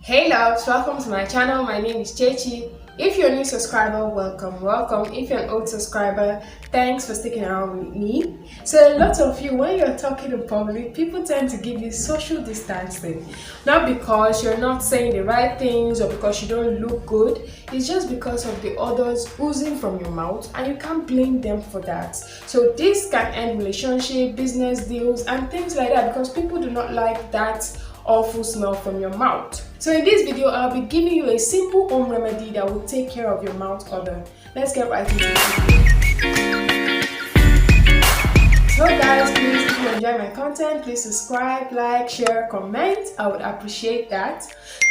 Hey loves, welcome to my channel. My name is Chechi. If you're a new subscriber, welcome. If you're an old subscriber, thanks for sticking around with me. So a lot of you, when you're talking in public, people tend to give you social distancing. Not because you're not saying the right things or because you don't look good. It's just because of the others oozing from your mouth, and you can't blame them for that. So this can end relationship, business deals, and things like that because people do not like that awful smell from your mouth. So in this video, I'll be giving you a simple home remedy that will take care of your mouth odor. Let's get right into it. So guys, please, if you enjoy my content, please subscribe, like, share, comment. I would appreciate that.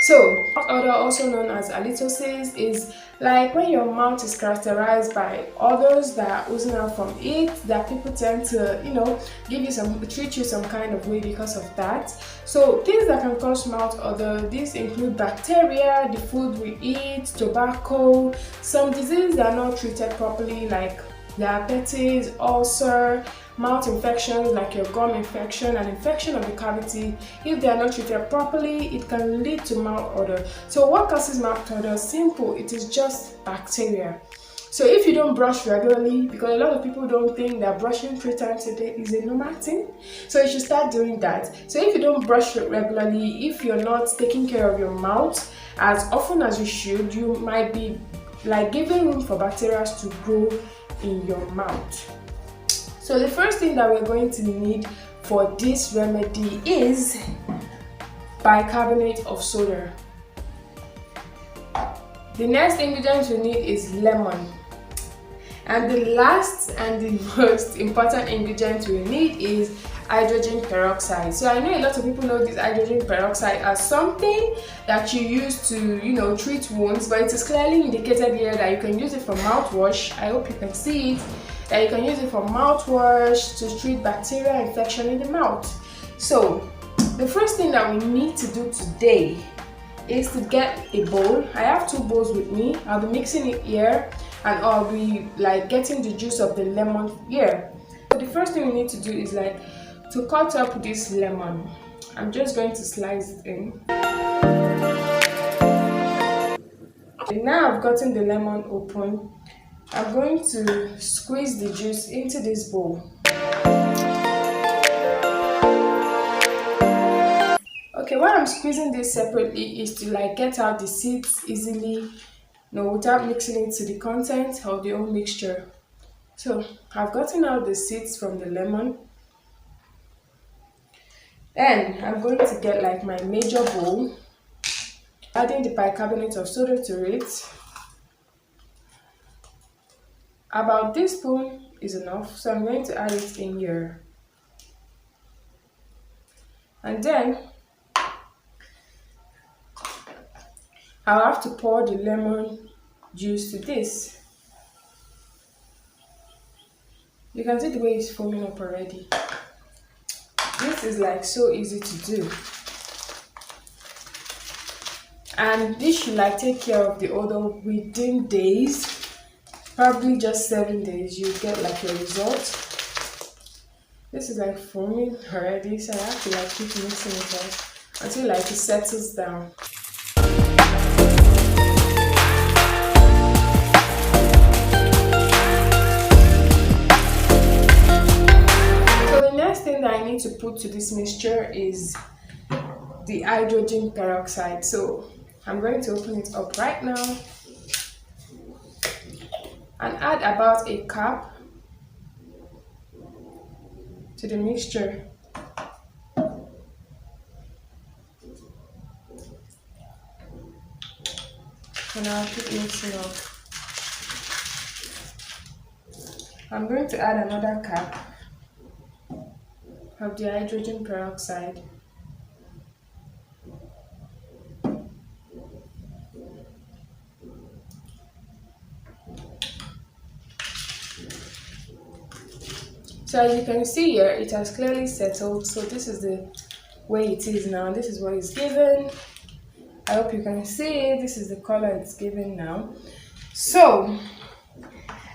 So mouth odor, also known as halitosis, is like when your mouth is characterized by odors that are oozing out from it, that people tend to, treat you some kind of way because of that. So things that can cause mouth odor, these include bacteria, the food we eat, tobacco, some diseases that are not treated properly like diabetes, ulcer, mouth infections like your gum infection, and infection of the cavity. If they are not treated properly, it can lead to mouth odor. So what causes mouth odor? Simple, it is just bacteria. So if you don't brush regularly, because a lot of people don't think that brushing 3 times a day is a normal thing, so you should start doing that. So if you don't brush regularly, if you're not taking care of your mouth as often as you should, you might be like giving room for bacteria to grow in your mouth. So the first thing that we're going to need for this remedy is bicarbonate of soda. The next ingredient we need is lemon. And the last and the most important ingredient we need is hydrogen peroxide. So I know a lot of people know this hydrogen peroxide as something that you use to, treat wounds, but it is clearly indicated here that you can use it for mouthwash. I hope you can see it. That you can use it for mouthwash to treat bacterial infection in the mouth. So the first thing that we need to do today is to get a bowl. I have 2 bowls with me. I'll be mixing it here, and I'll be like getting the juice of the lemon here. So the first thing we need to do is like to cut up this lemon. I'm just going to slice it in. Okay, now I've gotten the lemon open. I'm going to squeeze the juice into this bowl. Okay, while I'm squeezing this separately is to like get out the seeds easily, without mixing it to the content of the whole mixture. So I've gotten out the seeds from the lemon. Then I'm going to get like my major bowl, adding the bicarbonate of soda to it. About this spoon is enough, so I'm going to add it in here. And then I'll have to pour the lemon juice to this. You can see the way it's foaming up already. This is like so easy to do. And this should like take care of the odor within days. Probably just 7 days, you get like your result. This is like foaming already, so I have to like keep mixing it up until like it settles down. So the next thing that I need to put to this mixture is the hydrogen peroxide. So I'm going to open it up right now and add about a cup to the mixture. And I'll keep mixing up. I'm going to add another cup of the hydrogen peroxide. So as you can see here, it has clearly settled. So this is the way it is now. This is what it's given. I hope you can see it. This is the color it's given now. So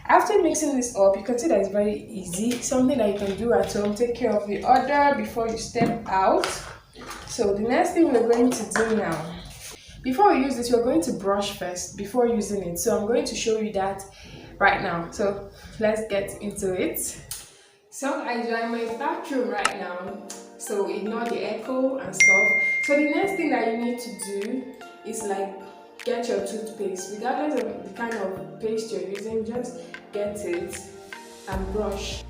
after mixing this up, you can see that it's very easy. Something that you can do at home. Take care of the odor before you step out. So the next thing we're going to do now, Before we use this, we're going to brush first before using it. So I'm going to show you that right now. So let's get into it. So guys, we're in my bathroom right now. So ignore the echo and stuff. So the next thing that you need to do is like get your toothpaste. Regardless of the kind of paste you're using, just get it and brush.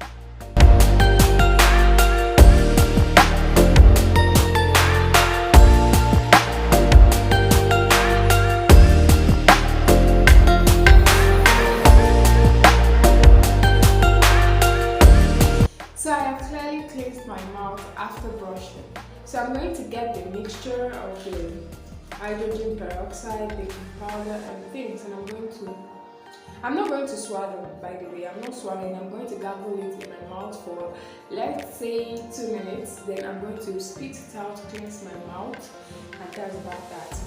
So I have clearly cleansed my mouth after brushing. So I'm going to get the mixture of the hydrogen peroxide, baking powder and things, and I'm not going to swallow, by the way. I'm not swallowing. I'm going to gargle it in my mouth for, let's say, 2 minutes. Then I'm going to spit it out, cleanse my mouth, and that's about that.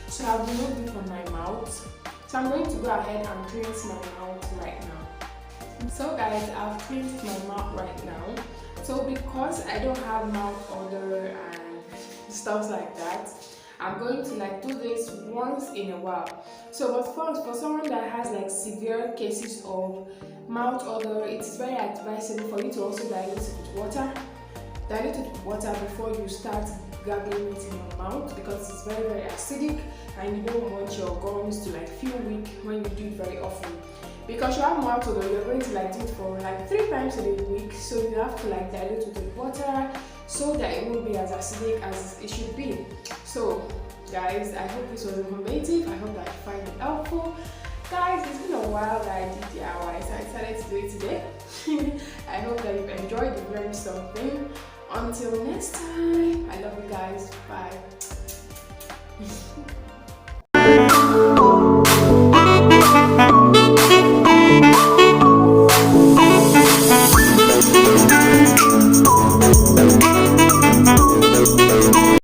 So I've removed it from my mouth. So I'm going to go ahead and cleanse my mouth right now. So guys, I've cleansed my mouth right now. So because I don't have mouth odor and stuff like that, I'm going to like do this once in a while. So but first, for someone that has like severe cases of mouth odor, it's very advisable for you to also dilute it with water. Dilute it with water before you start gargling it in your mouth, because it's very, very acidic and you don't want your gums to like feel weak when you do it very often. Because you have mouth odor, you're going to like do it for like 3 times a week, so you have to like dilute it with water so that it won't be as acidic as it should be. So guys, I hope this was informative. I hope that you find it helpful. Guys, it's been a while that I did DIY, so I decided to do it today. I hope that you've enjoyed, you've learned something. Until next time, I love you guys. Bye.